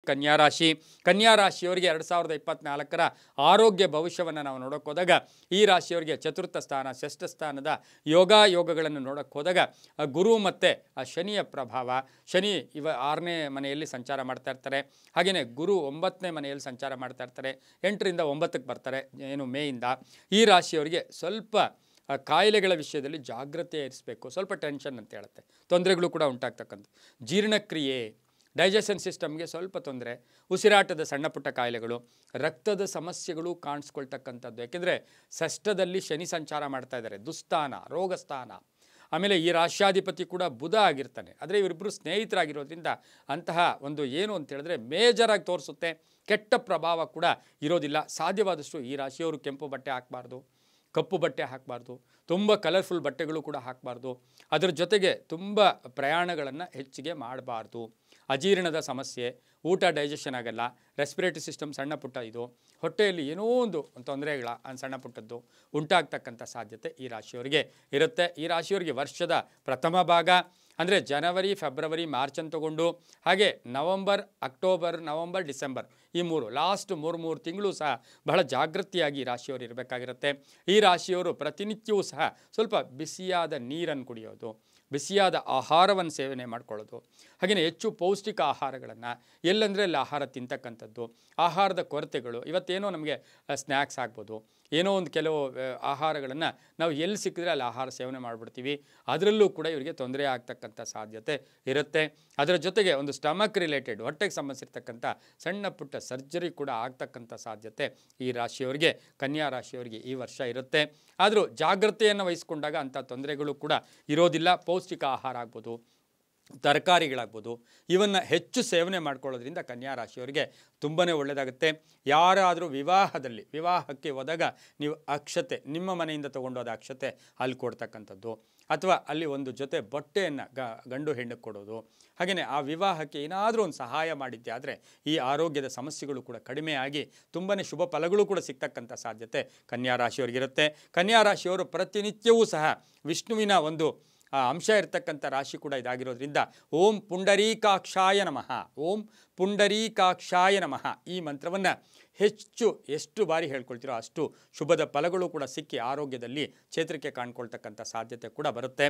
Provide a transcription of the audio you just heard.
ಕನ್ಯಾ ರಾಶಿ. ಕನ್ಯಾ ರಾಶಿಯವರಿಗೆ 2024ರ ಆರೋಗ್ಯ ಭವಿಷ್ಯವನ್ನು ನಾವು ನೋಡೋಕೆ ಹೋದಾಗ ಈ ರಾಶಿಯವರಿಗೆ ಚತುರ್ಥ ಸ್ಥಾನ, ಷಷ್ಠ ಸ್ಥಾನದ ಯೋಗಗಳನ್ನು ನೋಡೋಕೆ ಹೋದಾಗ ಗುರು ಮತ್ತು ಶನಿಯ ಪ್ರಭಾವ. ಶನಿ 6ನೇ ಮನೆಯಲ್ಲಿ ಸಂಚಾರ ಮಾಡ್ತಾ ಇರ್ತಾರೆ. ಹಾಗೆಯೇ ಗುರು 9ನೇ ಮನೆಯಲ್ಲಿ ಸಂಚಾರ ಮಾಡ್ತಾ ಇರ್ತಾರೆ. 8ರಿಂದ 9ಕ್ಕೆ ಬರ್ತಾರೆ, ಏನು ಮೇಯಿಂದ. ಈ ರಾಶಿಯವರಿಗೆ ಸ್ವಲ್ಪ ಕಾಯಿಲೆಗಳ ವಿಷಯದಲ್ಲಿ ಜಾಗ್ರತೆ ಇರಿಸಬೇಕು. ಸ್ವಲ್ಪ ಟೆನ್ಷನ್ ಅಂತ ಹೇಳುತ್ತೆ, ತೊಂದರೆಗಳು ಕೂಡ ಉಂಟಾಗ್ತಕ್ಕಂಥ. ಜೀರ್ಣಕ್ರಿಯೆ, ಡೈಜೆಷನ್ ಸಿಸ್ಟಮ್ಗೆ ಸ್ವಲ್ಪ ತೊಂದರೆ, ಉಸಿರಾಟದ ಸಣ್ಣ ಪುಟ್ಟ ಕಾಯಿಲೆಗಳು, ರಕ್ತದ ಸಮಸ್ಯೆಗಳು ಕಾಣಿಸ್ಕೊಳ್ತಕ್ಕಂಥದ್ದು. ಯಾಕೆಂದರೆ ಷಷ್ಠದಲ್ಲಿ ಶನಿ ಸಂಚಾರ ಮಾಡ್ತಾ ಇದ್ದಾರೆ, ದುಸ್ಥಾನ, ರೋಗಸ್ಥಾನ. ಆಮೇಲೆ ಈ ರಾಶ್ಯಾಧಿಪತಿ ಕೂಡ ಬುಧ ಆಗಿರ್ತಾನೆ. ಆದರೆ ಇವರಿಬ್ಬರು ಸ್ನೇಹಿತರಾಗಿರೋದ್ರಿಂದ ಅಂತಹ ಒಂದು ಏನು ಅಂತ ಹೇಳಿದ್ರೆ ಮೇಜರಾಗಿ ತೋರಿಸುತ್ತೆ. ಕೆಟ್ಟ ಪ್ರಭಾವ ಕೂಡ ಇರೋದಿಲ್ಲ. ಸಾಧ್ಯವಾದಷ್ಟು ಈ ರಾಶಿಯವರು ಕೆಂಪು ಬಟ್ಟೆ ಹಾಕಬಾರ್ದು, ಕಪ್ಪು ಬಟ್ಟೆ ಹಾಕಬಾರ್ದು, ತುಂಬ ಕಲರ್ಫುಲ್ ಬಟ್ಟೆಗಳು ಕೂಡ ಹಾಕಬಾರ್ದು. ಅದರ ಜೊತೆಗೆ ತುಂಬ ಪ್ರಯಾಣಗಳನ್ನು ಹೆಚ್ಚಿಗೆ ಮಾಡಬಾರ್ದು. ಅಜೀರ್ಣದ ಸಮಸ್ಯೆ, ಊಟ ಡೈಜೆಷನ್ ಆಗಲ್ಲ, ರೆಸ್ಪಿರೇಟರಿ ಸಿಸ್ಟಮ್ ಸಣ್ಣ ಪುಟ್ಟ ಇದು, ಹೊಟ್ಟೆಯಲ್ಲಿ ಏನೋ ಒಂದು ತೊಂದರೆಗಳ ಸಣ್ಣ ಪುಟ್ಟದ್ದು ಉಂಟಾಗ್ತಕ್ಕಂಥ ಸಾಧ್ಯತೆ ಈ ರಾಶಿಯವರಿಗೆ ಇರುತ್ತೆ. ಈ ರಾಶಿಯವರಿಗೆ ವರ್ಷದ ಪ್ರಥಮ ಭಾಗ ಅಂದರೆ ಜನವರಿ, ಫೆಬ್ರವರಿ, ಮಾರ್ಚ್ ಅಂತ ತಗೊಂಡು ಹಾಗೆ ನವಂಬರ್, ಅಕ್ಟೋಬರ್, ನವಂಬರ್, ಡಿಸೆಂಬರ್ ಈ ಲಾಸ್ಟ್ ಮೂರು ತಿಂಗಳು ಸಹ ಬಹಳ ಜಾಗೃತಿಯಾಗಿ ಈ ರಾಶಿಯವರು ಇರಬೇಕಾಗಿರುತ್ತೆ. ಈ ರಾಶಿಯವರು ಪ್ರತಿನಿತ್ಯವೂ ಸಹ ಸ್ವಲ್ಪ ಬಿಸಿಯಾದ ನೀರನ್ನು ಕುಡಿಯೋದು, ಬಿಸಿಯಾದ ಆಹಾರವನ್ನು ಸೇವನೆ ಮಾಡ್ಕೊಳ್ಳೋದು, ಹಾಗೆಯೇ ಹೆಚ್ಚು ಪೌಷ್ಟಿಕ ಆಹಾರಗಳನ್ನು ಎಲ್ಲಂದರೆ ಅಲ್ಲಿ ಆಹಾರ ತಿಂತಕ್ಕಂಥದ್ದು. ಆಹಾರದ ಕೊರತೆಗಳು, ಇವತ್ತೇನೋ ನಮಗೆ ಸ್ನ್ಯಾಕ್ಸ್ ಆಗ್ಬೋದು, ಏನೋ ಒಂದು ಕೆಲವು ಆಹಾರಗಳನ್ನು ನಾವು ಎಲ್ಲಿ ಸಿಕ್ಕಿದ್ರೆ ಅಲ್ಲಿ ಆಹಾರ ಸೇವನೆ ಮಾಡಿಬಿಡ್ತೀವಿ. ಅದರಲ್ಲೂ ಕೂಡ ಇವರಿಗೆ ತೊಂದರೆ ಆಗ್ತಕ್ಕಂಥ ಸಾಧ್ಯತೆ ಇರುತ್ತೆ. ಅದರ ಜೊತೆಗೆ ಒಂದು ಸ್ಟಮಕ್ ರಿಲೇಟೆಡ್, ಹೊಟ್ಟೆಗೆ ಸಂಬಂಧಿಸಿರ್ತಕ್ಕಂಥ ಸಣ್ಣ ಪುಟ್ಟ ಸರ್ಜರಿ ಕೂಡ ಆಗ್ತಕ್ಕಂಥ ಸಾಧ್ಯತೆ ಈ ರಾಶಿಯವರಿಗೆ, ಕನ್ಯಾ ರಾಶಿಯವರಿಗೆ ಈ ವರ್ಷ ಇರುತ್ತೆ. ಆದರೂ ಜಾಗ್ರತೆಯನ್ನು ವಹಿಸ್ಕೊಂಡಾಗ ಅಂಥ ತೊಂದರೆಗಳು ಕೂಡ ಇರೋದಿಲ್ಲ. ಪೌಷ್ಟಿಕ ಆಹಾರ ಆಗ್ಬೋದು, ತರಕಾರಿಗಳಾಗ್ಬೋದು, ಇವನ್ನು ಹೆಚ್ಚು ಸೇವನೆ ಮಾಡ್ಕೊಳ್ಳೋದ್ರಿಂದ ಕನ್ಯಾ ರಾಶಿಯವರಿಗೆ ತುಂಬಾ ಒಳ್ಳೆಯದಾಗುತ್ತೆ. ಯಾರಾದರೂ ವಿವಾಹಕ್ಕೆ ಹೋದಾಗ ನೀವು ಅಕ್ಷತೆ, ನಿಮ್ಮ ಮನೆಯಿಂದ ತೊಗೊಂಡೋದ ಅಕ್ಷತೆ ಅಲ್ಲಿ ಕೊಡ್ತಕ್ಕಂಥದ್ದು, ಅಥವಾ ಅಲ್ಲಿ ಒಂದು ಜೊತೆ ಬಟ್ಟೆಯನ್ನು ಗಂಡು ಹೆಣ್ಣಿಗೆ ಕೊಡೋದು. ಹಾಗೆಯೇ ಆ ವಿವಾಹಕ್ಕೆ ಏನಾದರೂ ಒಂದು ಸಹಾಯ ಮಾಡಿದ್ದೆ ಆದರೆ ಈ ಆರೋಗ್ಯದ ಸಮಸ್ಯೆಗಳು ಕೂಡ ಕಡಿಮೆಯಾಗಿ ತುಂಬಾ ಶುಭ ಫಲಗಳು ಕೂಡ ಸಿಗ್ತಕ್ಕಂಥ ಸಾಧ್ಯತೆ ಕನ್ಯಾ ರಾಶಿಯವರಿಗಿರುತ್ತೆ. ಕನ್ಯಾ ರಾಶಿಯವರು ಪ್ರತಿನಿತ್ಯವೂ ಸಹ ವಿಷ್ಣುವಿನ ಒಂದು ಅಂಶ ಇರತಕ್ಕಂಥ ರಾಶಿ ಕೂಡ ಇದಾಗಿರೋದ್ರಿಂದ ಓಂ ಪುಂಡರೀಕಾಕ್ಷಾಯ ನಮಃ, ಓಂ ಪುಂಡರೀಕಾಕ್ಷಾಯ ನಮಃ ಈ ಮಂತ್ರವನ್ನು ಎಷ್ಟು ಬಾರಿ ಹೇಳ್ಕೊಳ್ತೀರೋ ಅಷ್ಟು ಶುಭದ ಫಲಗಳು ಕೂಡ ಸಿಕ್ಕಿ ಆರೋಗ್ಯದಲ್ಲಿ ಚೇತರಿಕೆ ಕಾಣ್ಕೊಳ್ತಕ್ಕಂಥ ಸಾಧ್ಯತೆ ಕೂಡ ಬರುತ್ತೆ.